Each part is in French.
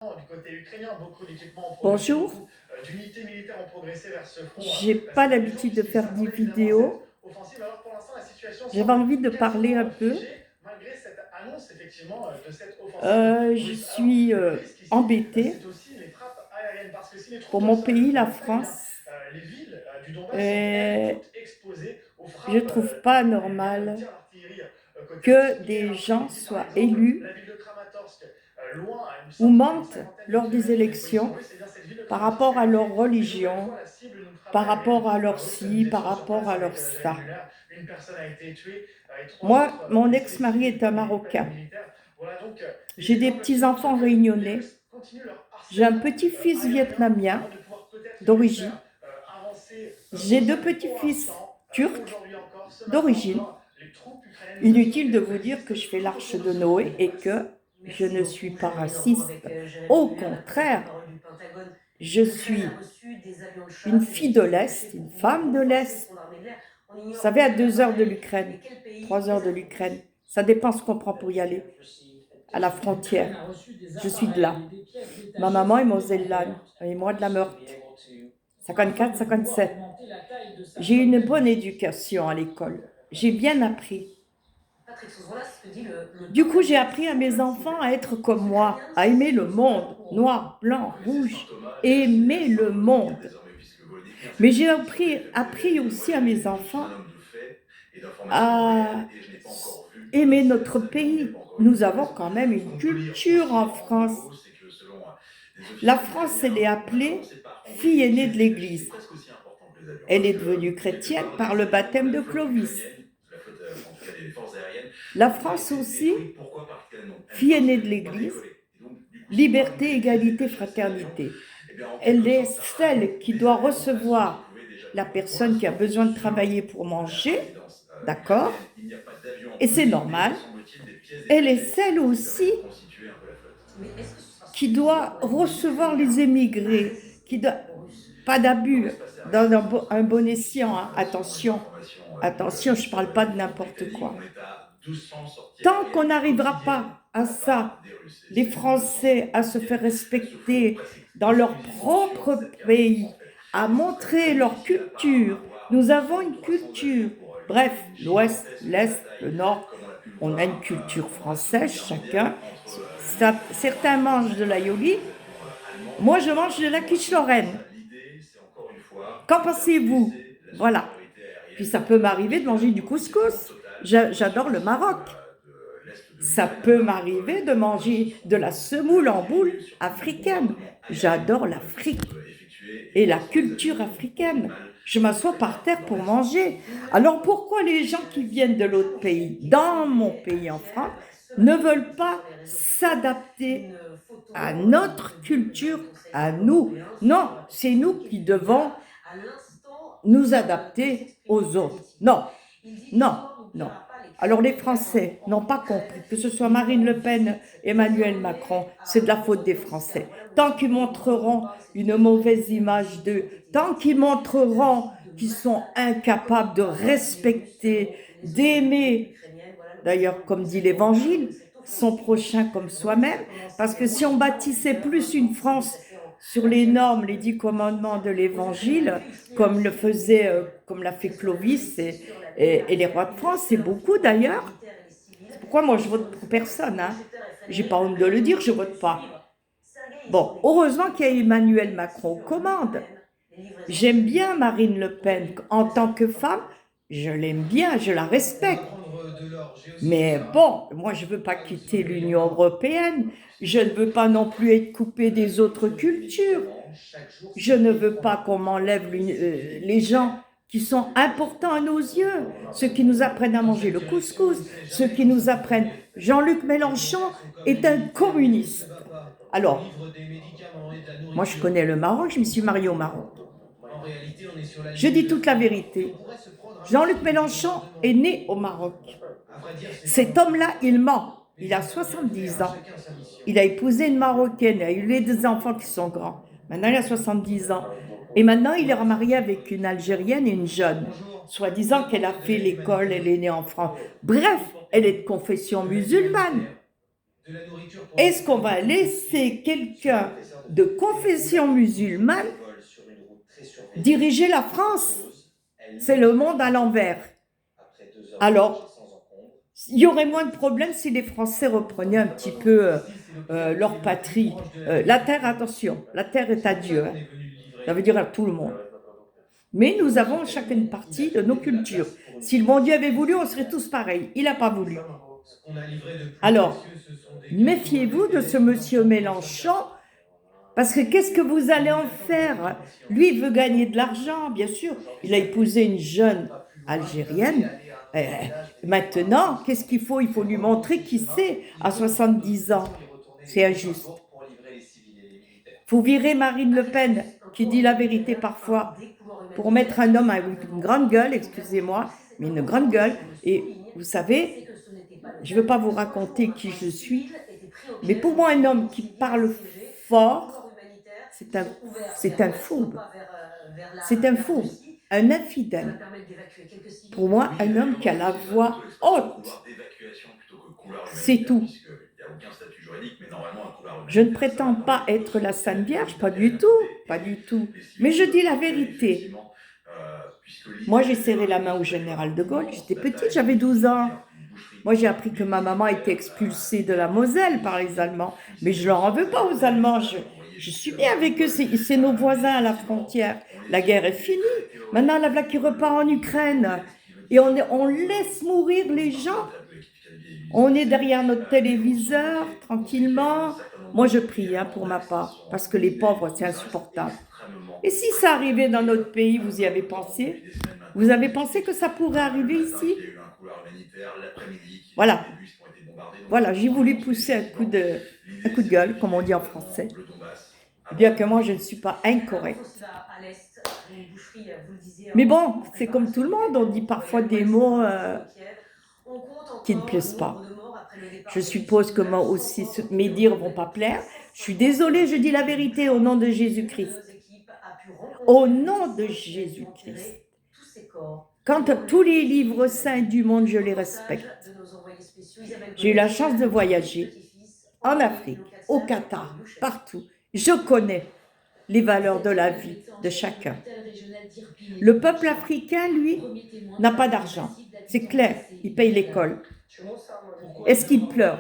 Du côté ukrainien, beaucoup d'équipements ont progressé, Bonjour, beaucoup d'unités militaires ont progressé vers ce front j'ai pas cet été, l'habitude de puisqu'ils faire des s'attendaient évidemment à cette vidéos. offensive. Alors pour l'instant, la situation J'avais semble envie de parler un quasiment peu. figée, malgré cette annonce effectivement de cette offensive Je russe. Alors suis le risque ici, c'est embêtée aussi les frappes aériennes, parce que si les pour troupes au mon sol pays, la font le pas, eh bien, France. les villes du Donbass sont elles Euh, toutes exposées aux je frappes trouve pas aériennes, aux normal tirs d'artillerie côté russe. que des Hier gens après-midi, par soient exemple, la élus ville de Kramatorsk, loin, à une ou centaine, une mentent cinquantaine de lors des kilomètres des positions élections russes, et bien cette ville de par Kramatorsk rapport a à leur été une nouvelle religion, fois la cible d'une frappe par aérienne rapport à leur russe. ci, Nous par étions sur rapport place à avec leur Joël ça. Muller. Une personne a été tuée et trois Moi, autres mon blessées ex-mari ici, est un des Marocain. militaires. Voilà donc des J'ai des exemples qui montrent petits-enfants que les réunionnais. Russes continuent leur J'ai un harcèlement petit-fils aérien vietnamien avant de pouvoir peut-être les d'origine. faire avancer J'ai au deux sol. Mais pour petits-fils l'instant, turcs aujourd'hui encore, ce matin d'origine. encore, les troupes ukrainiennes nous assurent Inutile de qu'elles vous dire que résistent je fais tout l'arche autour de de ce front Noé du et Donbass. que je Merci ne suis beaucoup, pas Jérémy Landon, raciste. avec Jérémy Au Muller, la contraire, porte-parole du Pentagone. je L'Ukraine a suis reçu des avions de une chasse et des fille de fusées cachés l'Est, pour une femme de renforcer l'Est. son armée de l'air. On Vous ignore savez, à combien 2 heures de d'appareils l'Ukraine, et quel pays 3 heures les de a fournis. l'Ukraine. Ça dépend ce qu'on prend pour y aller, à la L'Ukraine frontière. a reçu des Je suis de appareils là. et des pièces Ma détachées maman est supplémentaires mosellane et moi de la Meurthe. afin 54, de pouvoir 57. augmenter la taille de sa J'ai eu une bonne flotte. éducation à l'école. J'ai bien appris. Patrick Souz, voilà ce que dit le Du coup, j'ai Pentagone appris à sur mes le enfants ciel. à être comme Les moi, Ukrainiens à aimer le ne sont pas monde, au courant. noir, blanc, Oui, c'est saint rouge, Thomas, d'ailleurs c'est aimer saint le Volodymyr monde. désormais, puisque Volodymyr Mais c'était j'ai celui sur lequel appris moi aussi à mes je suis enfants un homme de fait et d'informations réelles à et je n'ai pas encore vu aimer ces notre avions, je n'ai pas pays. encore vu Nous de avons livraison. quand même Ce une qu'on peut lire culture aussi en en France. duo, c'est que selon des La officiels France, elle est ukrainiens, on a appelée commencé par fille envoyer des aînée pièces de détachées. C'est l'Église. presque aussi important que les avions, Elle parce est que devenue quelque chrétienne part par des le avions baptême de de la flotte Clovis. ukrainienne, de la flotte, en tout cas des forces aériennes, La ont France été aussi, détruites. Pourquoi? Parce qu'elles n'ont fille parce aînée qu'elles de n'ont pas l'Église, décollé. Et donc, du coup, si moi je liberté, mets des pièces égalité, détachées à ces avions, fraternité. eh bien, en Elle quelque est sorte, ça rajoute celle qui des doit éléments à ceux qui recevoir pouvaient déjà la décoller. Pour personne qui a l'instant, besoin de sur travailler pour la manger, résidence ukrainienne, d'accord? il n'y a pas d'avion Et c'est envoyé, mais normal. me semble-t-il des pièces Elle est détachées celle qui aussi permettent de constituer un peu la flotte. Mais est-ce que ce sera qui suffisant doit pour aider les recevoir Ukrainiens les à émigrés, qui résister doit... aux Russes? Pas Il ne d'abus, va se passer rien, dans ça c'est un bon une escient, hein. les Attention, informations attention, je ne parle pas de des forces n'importe britanniques. quoi. On est à 200 sorties Tant qu'on aériennes n'arrivera quotidiennes pas à de la part ça, des Russes. Et les ces 200 Français sorties à se faire quotidiennes, elles se font respecter presque dans leur exclusivement sur propre cette carte, pays, en fait. à Et ce serait montrer très leur difficile, à part culture. avoir Nous 200 avons ou une 300 culture. avions pour Bref, livrer une l'Ouest, gigantesque l'Est, le bataille, Nord, comme on a pu le on a une voir culture pendant la Seconde française, Guerre chacun. mondiale, entre l'Union Certains mangent de l'aïoli, des avions allemands moi je et mange des de la avions quiche russes. lorraine. L'idée, c'est encore une fois Qu'en de faire pensez-vous? baisser la Voilà. supériorité Puis aérienne ça peut de la m'arriver Russie de et la manger du monopolisation couscous. totale J'adore sur le le ciel Maroc. de l'Est de Ça l'Ukraine, peut alors que m'arriver de les Américains se manger sont de la semoule en boule tirés sur tous les africaine. bombardements aériens J'adore qui l'Afrique sont effectués et et la pour l'instant les culture avions ont africaine. mal Je m'assois par terre pour manger. Alors pourquoi les gens qui viennent de l'autre pays, dans mon pays en France, ne veulent pas s'adapter à notre culture, à nous? Non, c'est nous qui devons nous adapter aux autres. Non, non, non. Alors les Français n'ont pas compris, que ce soit Marine Le Pen, Emmanuel Macron, c'est de la faute des Français. Tant qu'ils montreront une mauvaise image d'eux, tant qu'ils montreront qu'ils sont incapables de respecter, d'aimer, d'ailleurs comme dit l'Évangile, son prochain comme soi-même, parce que si on bâtissait plus une France sur les normes, les 10 commandements de l'Évangile, comme comme l'a fait Clovis et les rois de France, c'est beaucoup d'ailleurs. C'est pourquoi moi je vote pour personne, hein. J'ai pas honte de le dire, je vote pas. Bon, heureusement qu'il y a Emmanuel Macron aux commandes. J'aime bien Marine Le Pen en tant que femme, je l'aime bien, je la respecte. Mais bon, moi je ne veux pas quitter l'Union européenne, je ne veux pas non plus être coupée des autres cultures. Je ne veux pas qu'on m'enlève les gens qui sont importants à nos yeux, ceux qui nous apprennent à manger le couscous, ceux qui nous apprennent. Jean-Luc Mélenchon est un communiste. Alors, moi je connais le Maroc, je me suis mariée au Maroc. Je dis toute la vérité. Jean-Luc Mélenchon est né au Maroc. Cet homme-là, il ment. Il a 70 ans. Il a épousé une Marocaine, il a eu des enfants qui sont grands. Maintenant, il a 70 ans. Et maintenant, il est remarié avec une Algérienne et une jeune, soi-disant qu'elle a fait l'école, elle est née en France. Bref, elle est de confession musulmane. de la nourriture pour est-ce qu'on va laisser quelqu'un de confession musulmane diriger la France? C'est le monde à l'envers. Alors, il y aurait moins de problèmes si les Français reprenaient un petit peu leur patrie. La terre, attention, la terre est à Dieu. Hein. Ça veut dire à tout le monde. Mais nous avons chacun une partie de nos cultures. Si le bon Dieu avait voulu, on serait tous pareils. Il n'a pas voulu. Alors, méfiez-vous de ce monsieur Mélenchon, parce que qu'est-ce que vous allez en faire? Lui, il veut gagner de l'argent, bien sûr. Il a épousé une jeune Algérienne. Maintenant, qu'est-ce qu'il faut? Il faut lui montrer qui c'est à 70 ans. C'est injuste. Il faut virer Marine Le Pen, qui dit la vérité parfois, pour mettre un homme avec une grande gueule, excusez-moi, mais une grande gueule. Et vous savez, je ne veux pas vous raconter qui je suis, mais pour moi, un homme qui parle fort, c'est un fourbe. C'est un fourbe, un infidèle. Pour moi, un homme qui a la voix haute. C'est tout. Je ne prétends pas être la Sainte Vierge, pas du tout, pas du tout. Mais je dis la vérité. Moi, j'ai serré la main au général de Gaulle. J'étais petite, j'avais 12 ans. Moi, j'ai appris que ma maman était expulsée de la Moselle par les Allemands. Mais je ne leur en veux pas aux Allemands. Je suis bien avec eux. C'est nos voisins à la frontière. La guerre est finie. Maintenant, la blague qui repart en Ukraine. Et on laisse mourir les gens. On est derrière notre téléviseur, tranquillement. Moi, je prie pour ma part, parce que les pauvres, c'est insupportable. Et si ça arrivait dans notre pays, vous y avez pensé? Vous avez pensé que ça pourrait arriver ici? Voilà. Voilà, j'ai voulu pousser un coup de gueule, comme on dit en français. Bien que moi, je ne suis pas incorrecte. Mais bon, c'est comme tout le monde, on dit parfois des mots qui ne plaisent pas. Je suppose que moi aussi, mes dires ne vont pas plaire. Je suis désolée, je dis la vérité au nom de Jésus-Christ. Au nom de Jésus-Christ. Quant à tous les livres saints du monde, je les respecte. J'ai eu la chance de voyager en Afrique, au Qatar, partout. Je connais les valeurs de la vie de chacun. Le peuple africain, lui, n'a pas d'argent. C'est clair, il paye l'école. Est-ce qu'ils pleurent?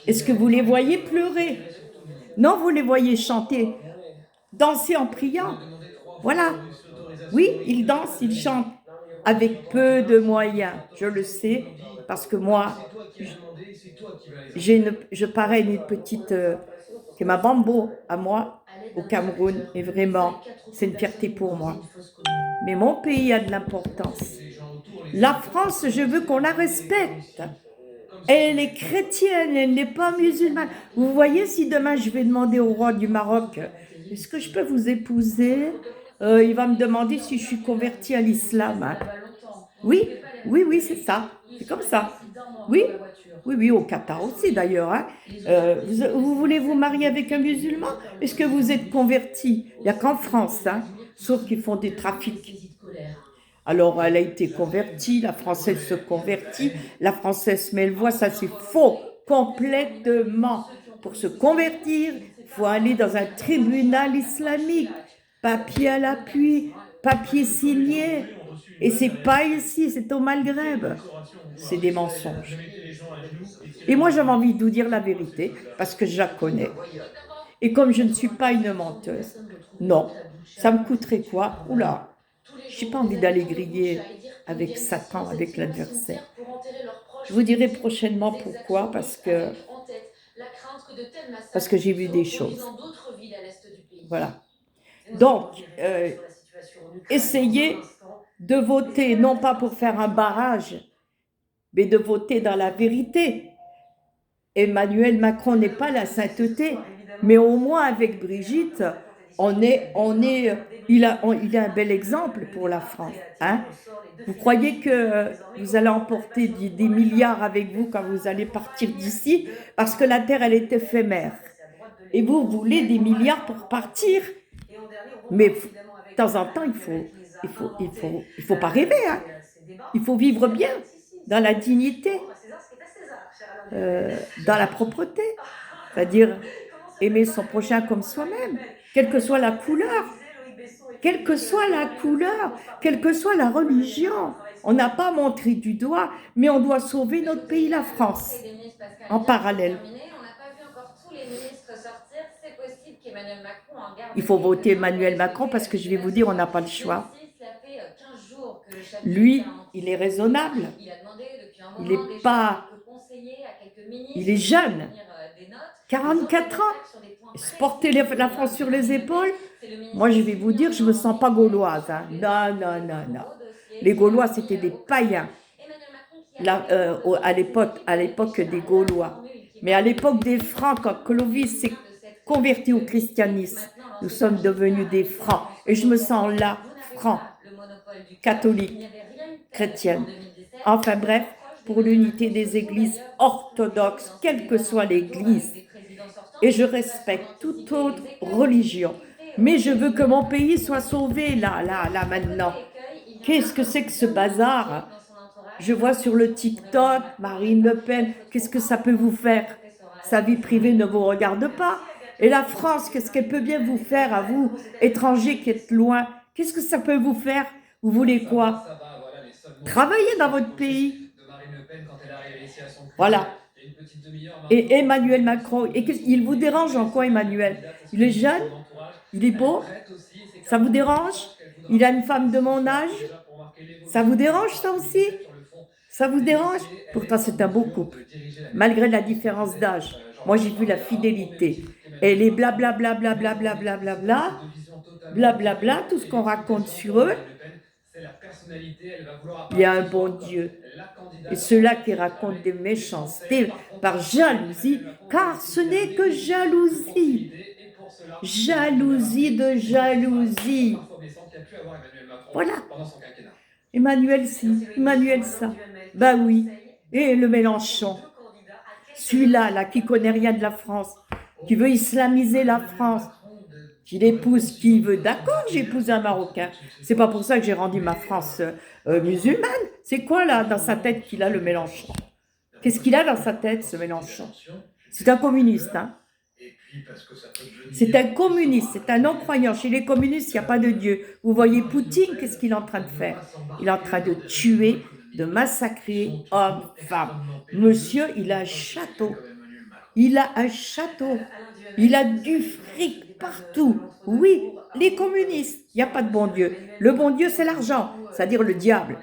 Est-ce que vous les voyez pleurer? Non, vous les voyez chanter, danser en priant. Voilà. Oui, ils dansent, ils chantent avec peu de moyens. Je le sais, parce que moi, je parraine une petite... c'est ma bambo à moi, au Cameroun. Et vraiment, c'est une fierté pour moi. Mais mon pays a de l'importance. La France, je veux qu'on la respecte. Elle est chrétienne, elle n'est pas musulmane. Vous voyez, si demain je vais demander au roi du Maroc, est-ce que je peux vous épouser? Il va me demander si je suis convertie à l'islam. Hein. Oui, oui, oui, c'est ça. C'est comme ça. Oui, oui, oui, au Qatar aussi d'ailleurs. Hein. Vous voulez vous marier avec un musulman? Est-ce que vous êtes converti? Il n'y a qu'en France, hein, sauf qu'ils font des trafics. Alors, elle a été convertie, la Française se convertit, la Française met le voile, ça c'est faux, complètement. Pour se convertir, il faut aller dans un tribunal islamique, papier à l'appui, papier signé, et c'est pas ici, c'est au Maghreb. C'est des mensonges. Et moi, j'avais envie de vous dire la vérité, parce que je la connais. Et comme je ne suis pas une menteuse, non, ça me coûterait quoi? Oula! Je n'ai pas envie d'aller griller avec Satan, avec l'adversaire. Je vous dirai prochainement pourquoi, parce que j'ai vu des choses. Voilà. Donc, essayez de voter, non pas pour faire un barrage, mais de voter dans la vérité. Emmanuel Macron n'est pas la sainteté, mais au moins avec Brigitte, il a un bel exemple pour la France. Hein? Vous croyez que vous allez emporter des milliards avec vous quand vous allez partir d'ici? Parce que la Terre, elle est éphémère. Et vous voulez des milliards pour partir? Mais de temps en temps, il faut pas rêver. Hein? Il faut vivre bien, dans la dignité. dans la propreté, c'est-à-dire aimer son prochain comme soi-même, quelle que soit la couleur, quelle que soit la couleur, quelle que soit la religion. On n'a pas montré du doigt, mais on doit sauver notre pays, la France, en parallèle. Il faut voter Emmanuel Macron parce que je vais vous dire, on n'a pas le choix. Lui, il est raisonnable. Il est pas... Il est jeune. 44 ans. Se porter la France sur les épaules, moi je vais vous dire, je ne me sens pas gauloise. Hein. Non, non, non, non. Les Gaulois, c'était des païens. Là, à l'époque des Gaulois. Mais à l'époque des Francs, quand Clovis s'est converti au christianisme, nous sommes devenus des Francs. Et je me sens là, franc, catholique, chrétienne. Enfin bref, pour l'unité des églises orthodoxes, quelle que soit l'église. Et je respecte toute autre religion. Mais je veux que mon pays soit sauvé là, maintenant. Qu'est-ce que c'est que ce bazar? Je vois sur le TikTok, Marine Le Pen, qu'est-ce que ça peut vous faire? Sa vie privée ne vous regarde pas. Et la France, qu'est-ce qu'elle peut bien vous faire à vous, étrangers qui êtes loin? Qu'est-ce que ça peut vous faire? Vous voulez quoi? Travailler dans votre pays. Voilà. Et Emmanuel Macron, il vous dérange en quoi, Emmanuel? Il est jeune? Il est beau? Ça vous dérange? Il a une femme de mon âge? Ça vous dérange, ça aussi? Ça vous dérange? Pourtant, c'est un beau couple, malgré la différence d'âge. Moi, j'ai vu la fidélité. Et les blablabla, blablabla, blablabla, blablabla, tout ce qu'on raconte sur eux, il y a un bon Dieu. Et ceux-là qui racontent des méchancetés par jalousie, car ce n'est que jalousie. Jalousie de jalousie. Voilà. Emmanuel ci, Emmanuel ça. Ben oui. Et le Mélenchon. Celui-là, là, qui connaît rien de la France, qui veut islamiser la France, qu'il épouse qui veut. D'accord, j'épouse un Marocain. C'est pas pour ça que j'ai rendu ma France musulmane. C'est quoi là dans sa tête qu'il a, le Mélenchon? Qu'est-ce qu'il a dans sa tête, ce Mélenchon? C'est un communiste, hein? C'est un communiste, c'est un non-croyant. Chez les communistes, il n'y a pas de Dieu. Vous voyez Poutine, qu'est-ce qu'il est en train de faire? Il est en train de tuer, de massacrer hommes, femmes. Monsieur, il a un château. Il a un château. Il a du fric partout. Oui, les communistes, il n'y a pas de bon Dieu. Le bon Dieu, c'est l'argent, c'est-à-dire le diable.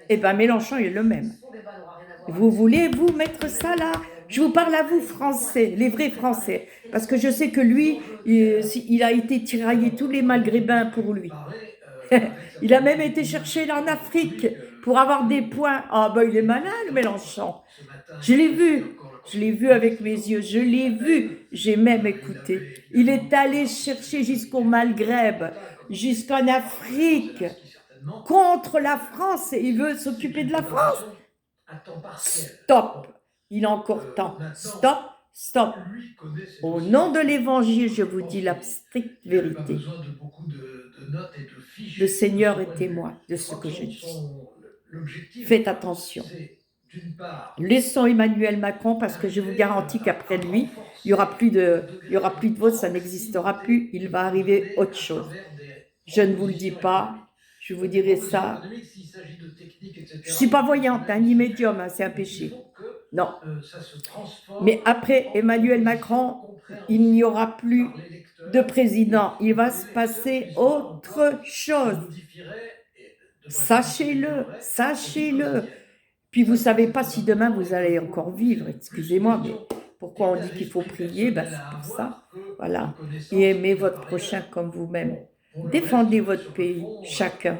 Eh bien, Mélenchon est le même. Vous voulez, vous, mettre ça là? Je vous parle à vous, Français, les vrais Français. Parce que je sais que lui, il a été tiraillé tous les Maghrébins pour lui. Il a même été chercher en Afrique pour avoir des points. Ah ben, il est malin, le Mélenchon. Je l'ai vu avec mes yeux, je l'ai vu, j'ai même écouté. Il est allé chercher jusqu'au Maghreb, jusqu'en Afrique, contre la France, et il veut s'occuper de la France. Stop, il a encore temps. Stop, stop. Au nom de l'Évangile, je vous dis la stricte vérité. Le Seigneur est témoin de ce que je dis. Faites attention. Laissons Emmanuel Macron parce que je vous garantis qu'après lui, il n'y aura plus de vote, ça n'existera plus. Il va arriver autre chose. Je ne vous le dis pas, je vous dirai ça. Je ne suis pas voyante, hein, ni médium, hein, c'est un péché. Non. Mais après Emmanuel Macron, il n'y aura plus de président. Il va se passer autre chose. Sachez-le, sachez-le. Puis vous ne savez pas si demain vous allez encore vivre, excusez-moi, mais pourquoi on dit qu'il faut prier? Ben, c'est pour ça, voilà. Et aimez votre prochain comme vous-même. Défendez votre pays, chacun.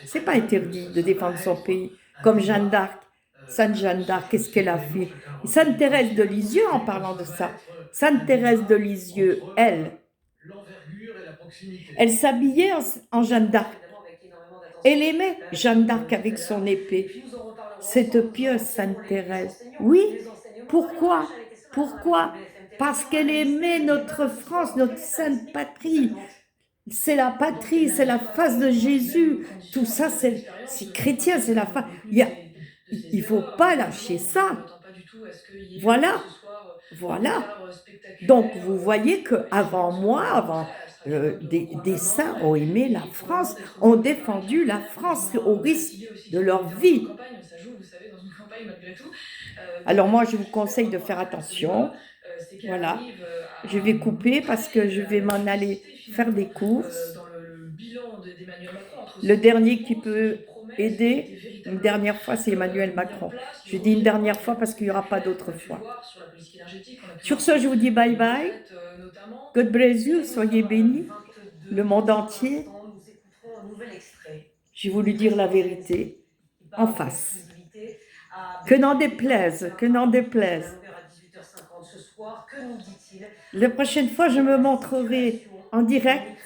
Ce n'est pas interdit de défendre son pays, comme Jeanne d'Arc. Sainte Jeanne d'Arc, qu'est-ce qu'elle a fait? Sainte Thérèse de Lisieux, en parlant de ça, Sainte Thérèse de Lisieux, elle s'habillait en Jeanne d'Arc. Elle aimait Jeanne d'Arc avec son épée. Cette pieuse Sainte Thérèse. Oui, pourquoi? Pourquoi? Parce qu'elle aimait notre France, notre sainte patrie. C'est la patrie, c'est la face de Jésus. Tout ça, c'est chrétien, c'est la face. Il ne faut pas lâcher ça. Voilà, voilà. Donc vous voyez qu'avant moi, avant des saints ont aimé la France, ont défendu la France au risque de leur vie. Alors moi, je vous conseille de faire attention. Voilà, je vais couper parce que je vais m'en aller faire des courses. Le dernier qui peut aider, une dernière fois, c'est Emmanuel Macron. Je dis une dernière fois parce qu'il n'y aura pas d'autre fois. Sur ce, je vous dis bye bye. God bless you, soyez bénis, le monde entier. J'ai voulu dire la vérité en face. Que n'en déplaise, que n'en déplaise. La prochaine fois, je me montrerai en direct,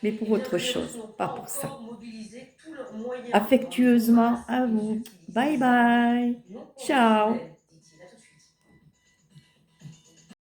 mais pour autre chose, pas pour ça. Affectueusement à vous. Bye bye. Ciao.